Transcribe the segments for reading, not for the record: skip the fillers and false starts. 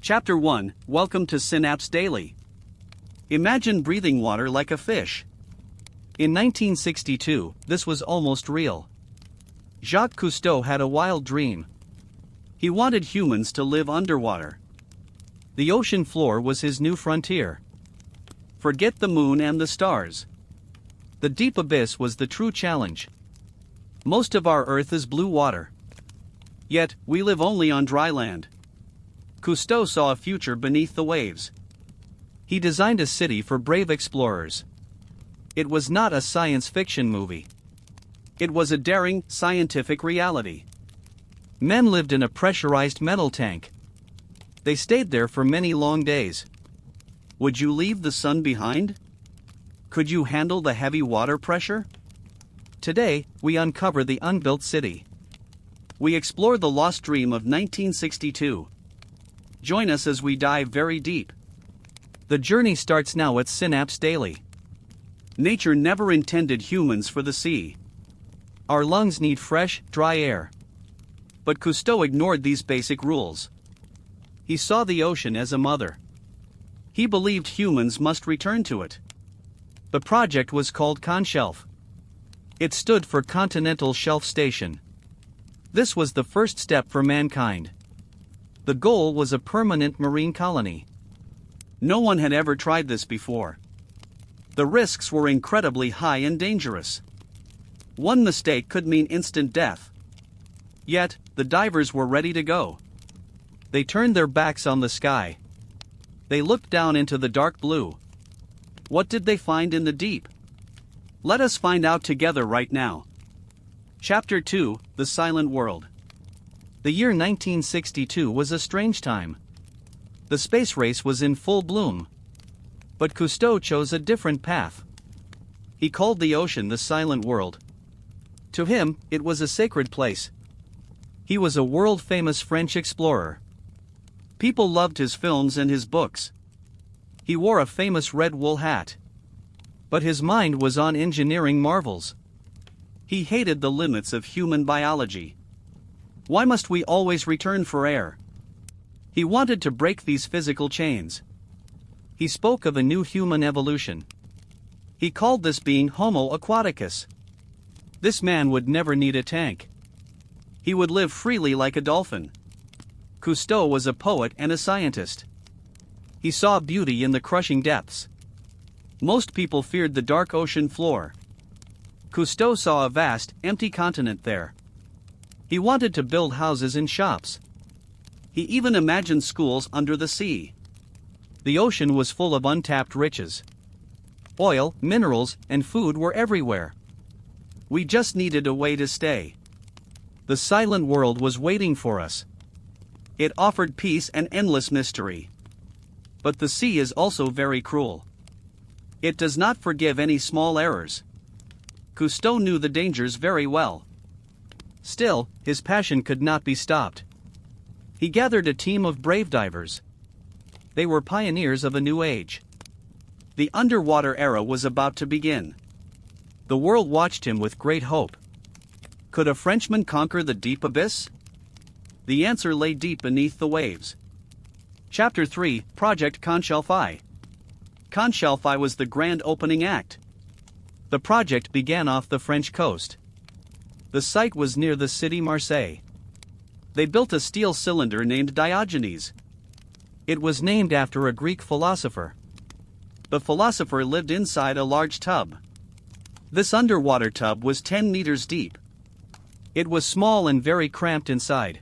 Chapter 1, Welcome to Synapse Daily. Imagine breathing water like a fish. In 1962, this was almost real. Jacques Cousteau had a wild dream. He wanted humans to live underwater. The ocean floor was his new frontier. Forget the moon and the stars. The deep abyss was the true challenge. Most of our Earth is blue water. Yet, we live only on dry land. Cousteau saw a future beneath the waves. He designed a city for brave explorers. It was not a science fiction movie. It was a daring, scientific reality. Men lived in a pressurized metal tank. They stayed there for many long days. Would you leave the sun behind? Could you handle the heavy water pressure? Today, we uncover the unbuilt city. We explore the lost dream of 1962. Join us as we dive very deep. The journey starts now at Synapse Daily. Nature never intended humans for the sea. Our lungs need fresh, dry air. But Cousteau ignored these basic rules. He saw the ocean as a mother. He believed humans must return to it. The project was called Conshelf. It stood for Continental Shelf Station. This was the first step for mankind. The goal was a permanent marine colony. No one had ever tried this before. The risks were incredibly high and dangerous. One mistake could mean instant death. Yet, the divers were ready to go. They turned their backs on the sky. They looked down into the dark blue. What did they find in the deep? Let us find out together right now. Chapter 2, The Silent World. The year 1962 was a strange time. The space race was in full bloom. But Cousteau chose a different path. He called the ocean the silent world. To him, it was a sacred place. He was a world-famous French explorer. People loved his films and his books. He wore a famous red wool hat. But his mind was on engineering marvels. He hated the limits of human biology. Why must we always return for air? He wanted to break these physical chains. He spoke of a new human evolution. He called this being Homo Aquaticus. This man would never need a tank. He would live freely like a dolphin. Cousteau was a poet and a scientist. He saw beauty in the crushing depths. Most people feared the dark ocean floor. Cousteau saw a vast, empty continent there. He wanted to build houses and shops. He even imagined schools under the sea. The ocean was full of untapped riches. Oil, minerals, and food were everywhere. We just needed a way to stay. The silent world was waiting for us. It offered peace and endless mystery. But the sea is also very cruel. It does not forgive any small errors. Cousteau knew the dangers very well. Still, his passion could not be stopped. He gathered a team of brave divers. They were pioneers of a new age. The underwater era was about to begin. The world watched him with great hope. Could a Frenchman conquer the deep abyss? The answer lay deep beneath the waves. Chapter 3, Project Conshelf I. Conshelf I was the grand opening act. The project began off the French coast. The site was near the city Marseille. They built a steel cylinder named Diogenes. It was named after a Greek philosopher. The philosopher lived inside a large tub. This underwater tub was 10 meters deep. It was small and very cramped inside.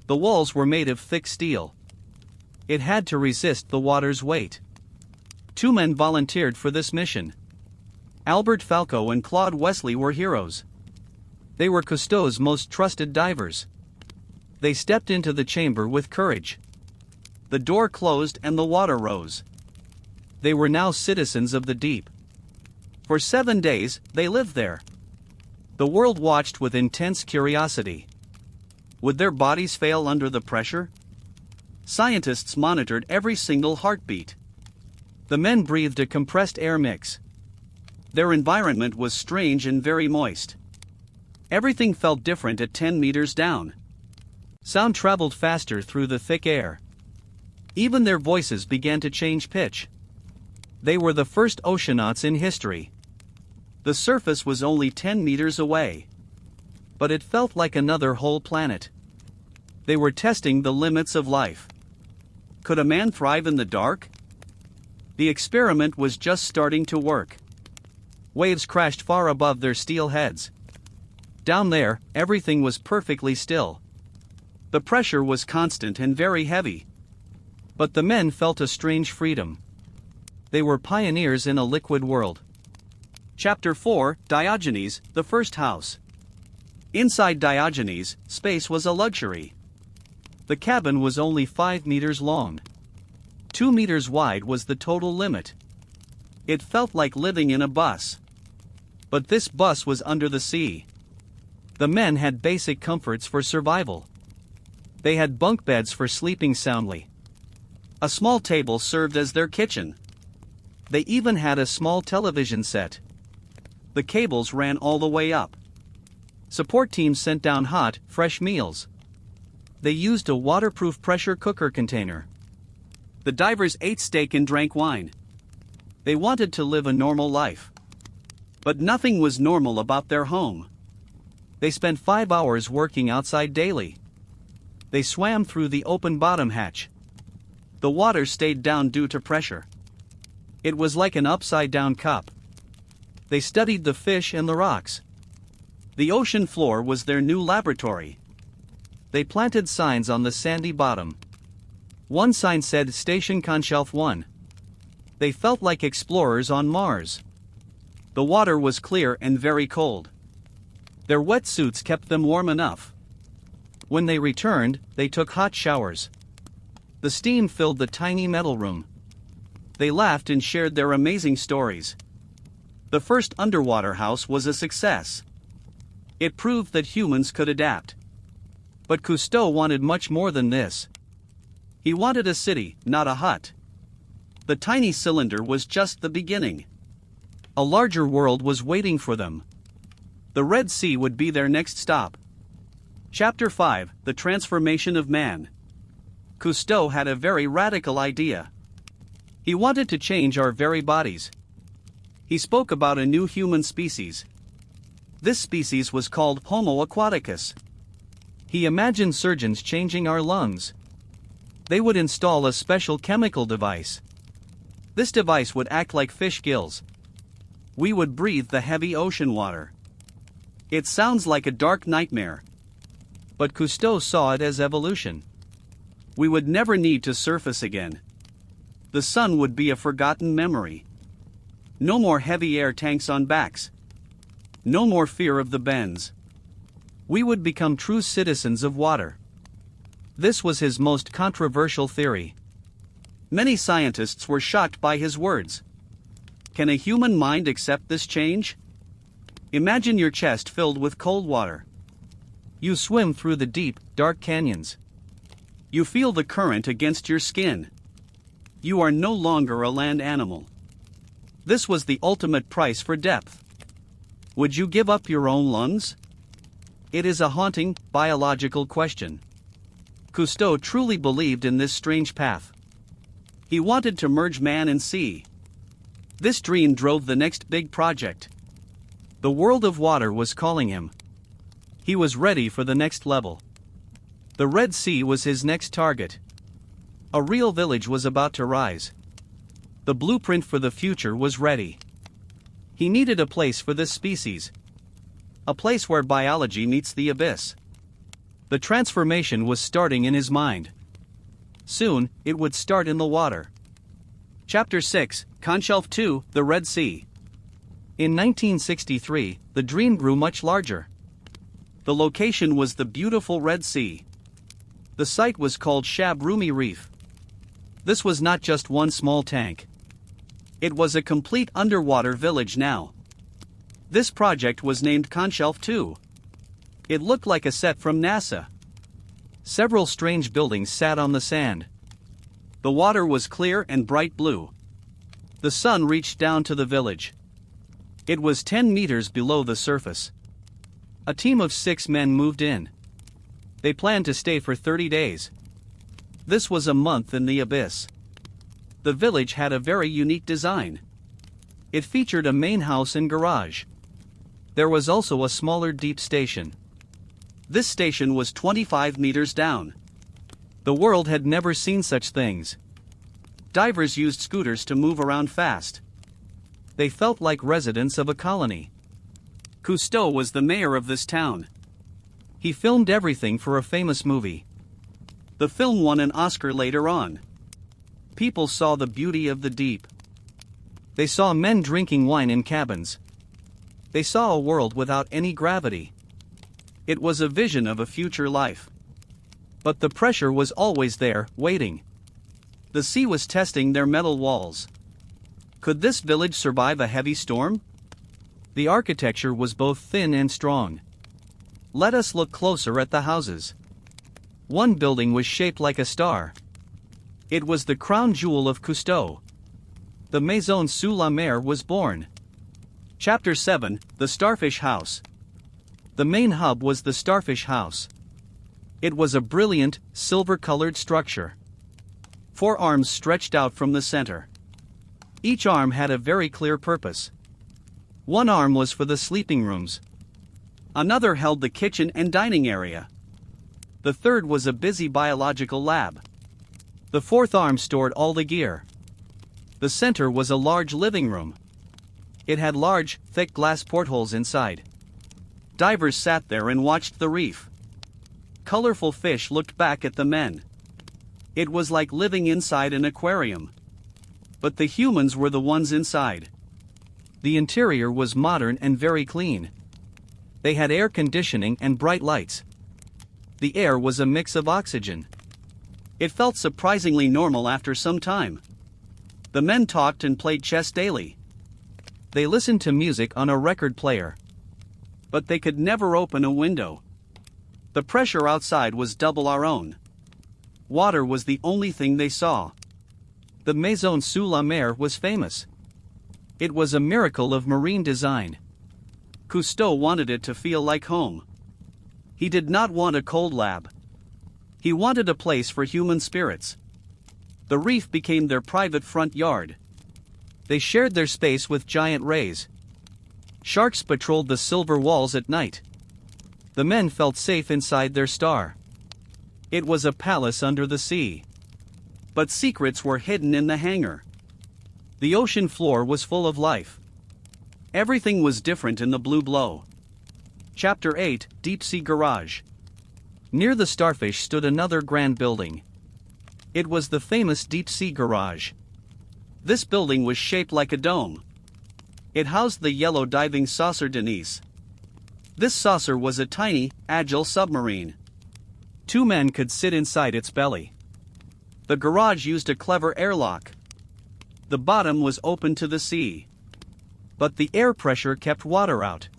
The walls were made of thick steel. It had to resist the water's weight. 2 men volunteered for this mission. Albert Falco and Claude Wesley were heroes. They were Cousteau's most trusted divers. They stepped into the chamber with courage. The door closed and the water rose. They were now citizens of the deep. For 7 days, they lived there. The world watched with intense curiosity. Would their bodies fail under the pressure? Scientists monitored every single heartbeat. The men breathed a compressed air mix. Their environment was strange and very moist. Everything felt different at 10 meters down. Sound traveled faster through the thick air. Even their voices began to change pitch. They were the first oceanauts in history. The surface was only 10 meters away. But it felt like another whole planet. They were testing the limits of life. Could a man thrive in the dark? The experiment was just starting to work. Waves crashed far above their steel heads. Down there, everything was perfectly still. The pressure was constant and very heavy. But the men felt a strange freedom. They were pioneers in a liquid world. Chapter 4, Diogenes, the First House. Inside Diogenes, space was a luxury. The cabin was only 5 meters long. 2 meters wide was the total limit. It felt like living in a bus. But this bus was under the sea. The men had basic comforts for survival. They had bunk beds for sleeping soundly. A small table served as their kitchen. They even had a small television set. The cables ran all the way up. Support teams sent down hot, fresh meals. They used a waterproof pressure cooker container. The divers ate steak and drank wine. They wanted to live a normal life. But nothing was normal about their home. They spent 5 hours working outside daily. They swam through the open bottom hatch. The water stayed down due to pressure. It was like an upside-down cup. They studied the fish and the rocks. The ocean floor was their new laboratory. They planted signs on the sandy bottom. One sign said Station Conshelf I. They felt like explorers on Mars. The water was clear and very cold. Their wetsuits kept them warm enough. When they returned, they took hot showers. The steam filled the tiny metal room. They laughed and shared their amazing stories. The first underwater house was a success. It proved that humans could adapt. But Cousteau wanted much more than this. He wanted a city, not a hut. The tiny cylinder was just the beginning. A larger world was waiting for them. The Red Sea would be their next stop. Chapter 5, The Transformation of Man. Cousteau had a very radical idea. He wanted to change our very bodies. He spoke about a new human species. This species was called Homo Aquaticus. He imagined surgeons changing our lungs. They would install a special chemical device. This device would act like fish gills. We would breathe the heavy ocean water. It sounds like a dark nightmare. But Cousteau saw it as evolution. We would never need to surface again. The sun would be a forgotten memory. No more heavy air tanks on backs. No more fear of the bends. We would become true citizens of water. This was his most controversial theory. Many scientists were shocked by his words. Can a human mind accept this change? Imagine your chest filled with cold water. You swim through the deep, dark canyons. You feel the current against your skin. You are no longer a land animal. This was the ultimate price for depth. Would you give up your own lungs? It is a haunting, biological question. Cousteau truly believed in this strange path. He wanted to merge man and sea. This dream drove the next big project. The world of water was calling him. He was ready for the next level. The Red Sea was his next target. A real village was about to rise. The blueprint for the future was ready. He needed a place for this species. A place where biology meets the abyss. The transformation was starting in his mind. Soon, it would start in the water. Chapter 6, Conshelf II, The Red Sea. In 1963, the dream grew much larger. The location was the beautiful Red Sea. The site was called Shab Rumi Reef. This was not just one small tank. It was a complete underwater village now. This project was named Conshelf II. It looked like a set from NASA. Several strange buildings sat on the sand. The water was clear and bright blue. The sun reached down to the village. It was 10 meters below the surface. A team of 6 men moved in. They planned to stay for 30 days. This was a month in the abyss. The village had a very unique design. It featured a main house and garage. There was also a smaller deep station. This station was 25 meters down. The world had never seen such things. Divers used scooters to move around fast. They felt like residents of a colony. Cousteau was the mayor of this town. He filmed everything for a famous movie. The film won an Oscar later on. People saw the beauty of the deep. They saw men drinking wine in cabins. They saw a world without any gravity. It was a vision of a future life. But the pressure was always there, waiting. The sea was testing their metal walls. Could this village survive a heavy storm? The architecture was both thin and strong. Let us look closer at the houses. One building was shaped like a star. It was the crown jewel of Cousteau. The Maison sous la mer was born. Chapter 7, The Starfish House. The main hub was the Starfish House. It was a brilliant, silver-colored structure. 4 arms stretched out from the center. Each arm had a very clear purpose. One arm was for the sleeping rooms. Another held the kitchen and dining area. The third was a busy biological lab. The fourth arm stored all the gear. The center was a large living room. It had large, thick glass portholes inside. Divers sat there and watched the reef. Colorful fish looked back at the men. It was like living inside an aquarium. But the humans were the ones inside. The interior was modern and very clean. They had air conditioning and bright lights. The air was a mix of oxygen. It felt surprisingly normal after some time. The men talked and played chess daily. They listened to music on a record player. But they could never open a window. The pressure outside was double our own. Water was the only thing they saw. The Maison sous la mer was famous. It was a miracle of marine design. Cousteau wanted it to feel like home. He did not want a cold lab. He wanted a place for human spirits. The reef became their private front yard. They shared their space with giant rays. Sharks patrolled the silver walls at night. The men felt safe inside their star. It was a palace under the sea. But secrets were hidden in the hangar. The ocean floor was full of life. Everything was different in the blue blow. Chapter 8, Deep Sea Garage. Near the Starfish stood another grand building. It was the famous Deep Sea Garage. This building was shaped like a dome. It housed the yellow diving saucer Denise. This saucer was a tiny, agile submarine. 2 men could sit inside its belly. The garage used a clever airlock. The bottom was open to the sea. But the air pressure kept water out.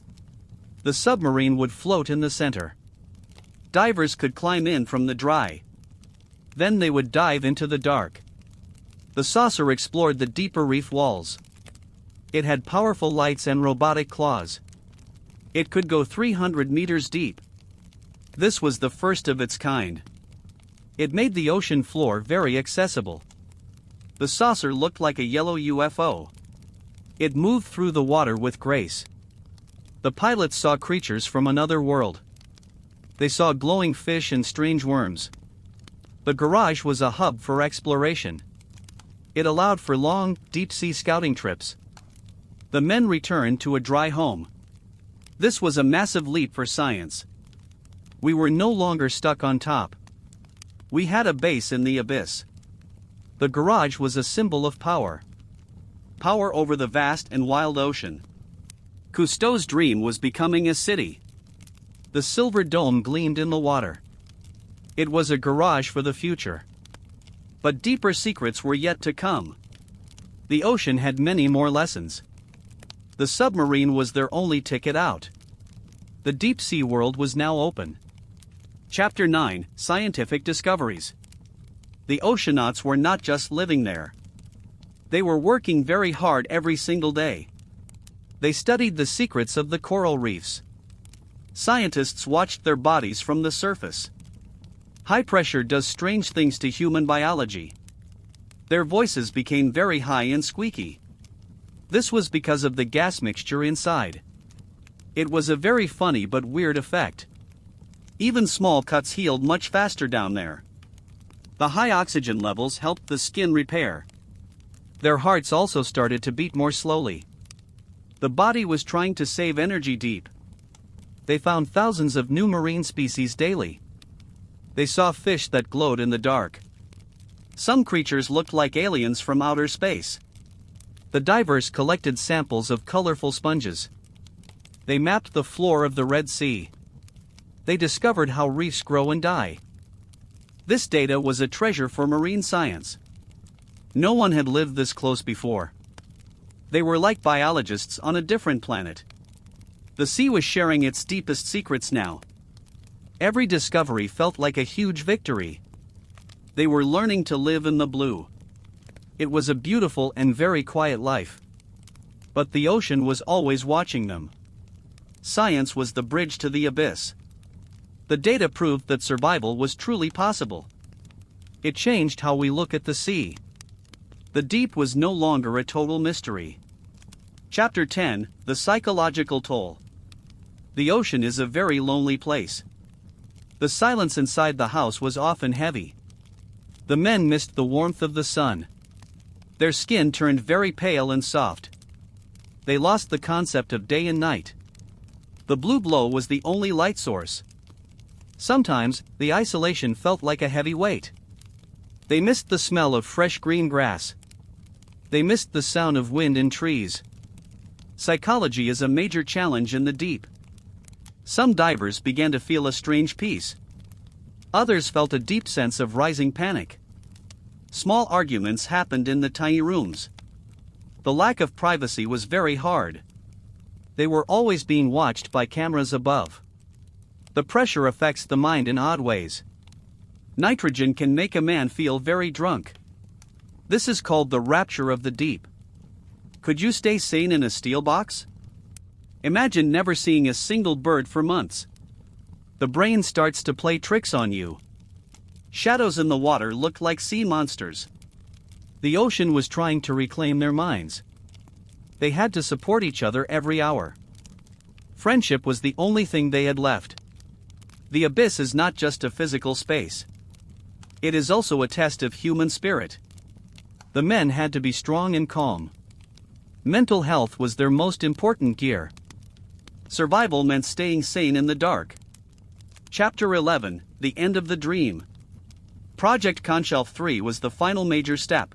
The submarine would float in the center. Divers could climb in from the dry. Then they would dive into the dark. The saucer explored the deeper reef walls. It had powerful lights and robotic claws. It could go 300 meters deep. This was the first of its kind. It made the ocean floor very accessible. The saucer looked like a yellow UFO. It moved through the water with grace. The pilots saw creatures from another world. They saw glowing fish and strange worms. The garage was a hub for exploration. It allowed for long, deep-sea scouting trips. The men returned to a dry home. This was a massive leap for science. We were no longer stuck on top. We had a base in the abyss. The garage was a symbol of power. Power over the vast and wild ocean. Cousteau's dream was becoming a city. The silver dome gleamed in the water. It was a garage for the future. But deeper secrets were yet to come. The ocean had many more lessons. The submarine was their only ticket out. The deep sea world was now open. Chapter 9, Scientific Discoveries. The oceanauts were not just living there. They were working very hard every single day. They studied the secrets of the coral reefs. Scientists watched their bodies from the surface. High pressure does strange things to human biology. Their voices became very high and squeaky. This was because of the gas mixture inside. It was a very funny but weird effect. Even small cuts healed much faster down there. The high oxygen levels helped the skin repair. Their hearts also started to beat more slowly. The body was trying to save energy deep. They found thousands of new marine species daily. They saw fish that glowed in the dark. Some creatures looked like aliens from outer space. The divers collected samples of colorful sponges. They mapped the floor of the Red Sea. They discovered how reefs grow and die. This data was a treasure for marine science. No one had lived this close before. They were like biologists on a different planet. The sea was sharing its deepest secrets now. Every discovery felt like a huge victory. They were learning to live in the blue. It was a beautiful and very quiet life. But the ocean was always watching them. Science was the bridge to the abyss. The data proved that survival was truly possible. It changed how we look at the sea. The deep was no longer a total mystery. Chapter 10: The Psychological Toll. The ocean is a very lonely place. The silence inside the house was often heavy. The men missed the warmth of the sun. Their skin turned very pale and soft. They lost the concept of day and night. The blue glow was the only light source. Sometimes, the isolation felt like a heavy weight. They missed the smell of fresh green grass. They missed the sound of wind in trees. Psychology is a major challenge in the deep. Some divers began to feel a strange peace. Others felt a deep sense of rising panic. Small arguments happened in the tiny rooms. The lack of privacy was very hard. They were always being watched by cameras above. The pressure affects the mind in odd ways. Nitrogen can make a man feel very drunk. This is called the rapture of the deep. Could you stay sane in a steel box? Imagine never seeing a single bird for months. The brain starts to play tricks on you. Shadows in the water looked like sea monsters. The ocean was trying to reclaim their minds. They had to support each other every hour. Friendship was the only thing they had left. The abyss is not just a physical space. It is also a test of human spirit. The men had to be strong and calm. Mental health was their most important gear. Survival meant staying sane in the dark. Chapter 11: The End of the Dream. Project Conshelf III was the final major step.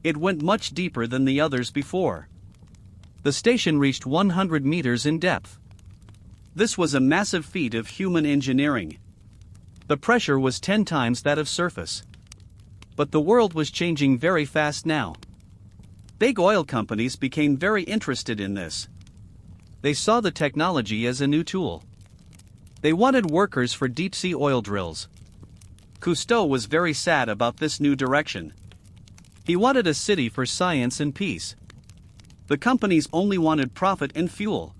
It went much deeper than the others before. The station reached 100 meters in depth. This was a massive feat of human engineering. The pressure was 10 times that of surface. But the world was changing very fast now. Big oil companies became very interested in this. They saw the technology as a new tool. They wanted workers for deep-sea oil drills. Cousteau was very sad about this new direction. He wanted a city for science and peace. The companies only wanted profit and fuel.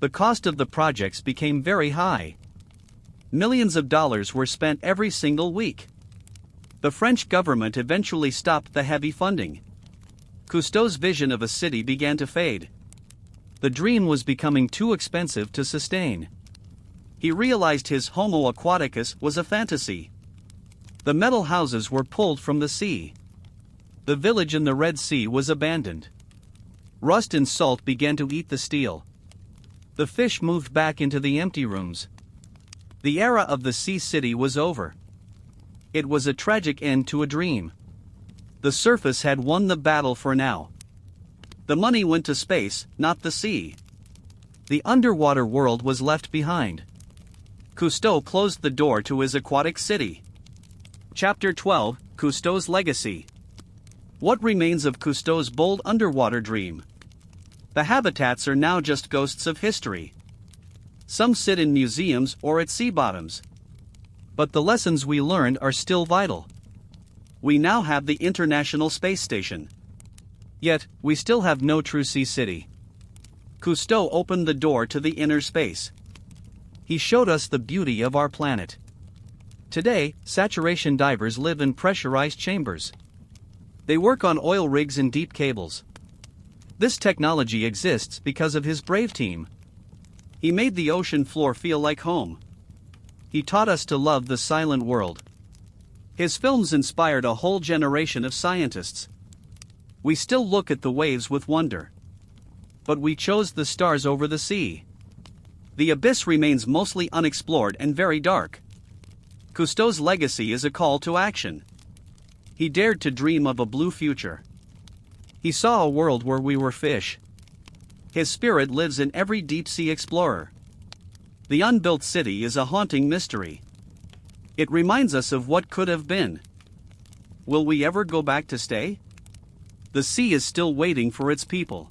The cost of the projects became very high. Millions of dollars were spent every single week. The French government eventually stopped the heavy funding. Cousteau's vision of a city began to fade. The dream was becoming too expensive to sustain. He realized his Homo Aquaticus was a fantasy. The metal houses were pulled from the sea. The village in the Red Sea was abandoned. Rust and salt began to eat the steel. The fish moved back into the empty rooms. The era of the sea city was over. It was a tragic end to a dream. The surface had won the battle for now. The money went to space, not the sea. The underwater world was left behind. Cousteau closed the door to his aquatic city. Chapter 12: Cousteau's Legacy. What remains of Cousteau's bold underwater dream? The habitats are now just ghosts of history. Some sit in museums or at sea bottoms. But the lessons we learned are still vital. We now have the International Space Station. Yet, we still have no true sea city. Cousteau opened the door to the inner space. He showed us the beauty of our planet. Today, saturation divers live in pressurized chambers. They work on oil rigs and deep cables. This technology exists because of his brave team. He made the ocean floor feel like home. He taught us to love the silent world. His films inspired a whole generation of scientists. We still look at the waves with wonder. But we chose the stars over the sea. The abyss remains mostly unexplored and very dark. Cousteau's legacy is a call to action. He dared to dream of a blue future. He saw a world where we were fish. His spirit lives in every deep-sea explorer. The unbuilt city is a haunting mystery. It reminds us of what could have been. Will we ever go back to stay? The sea is still waiting for its people.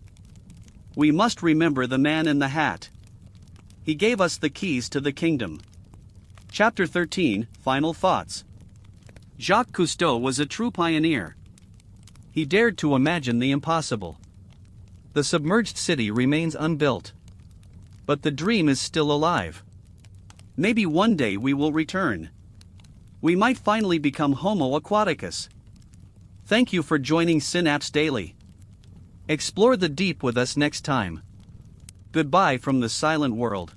We must remember the man in the hat. He gave us the keys to the kingdom. Chapter 13, Final Thoughts. Jacques Cousteau was a true pioneer. He dared to imagine the impossible. The submerged city remains unbuilt. But the dream is still alive. Maybe one day we will return. We might finally become Homo Aquaticus. Thank you for joining Synapse Daily. Explore the deep with us next time. Goodbye from the silent world.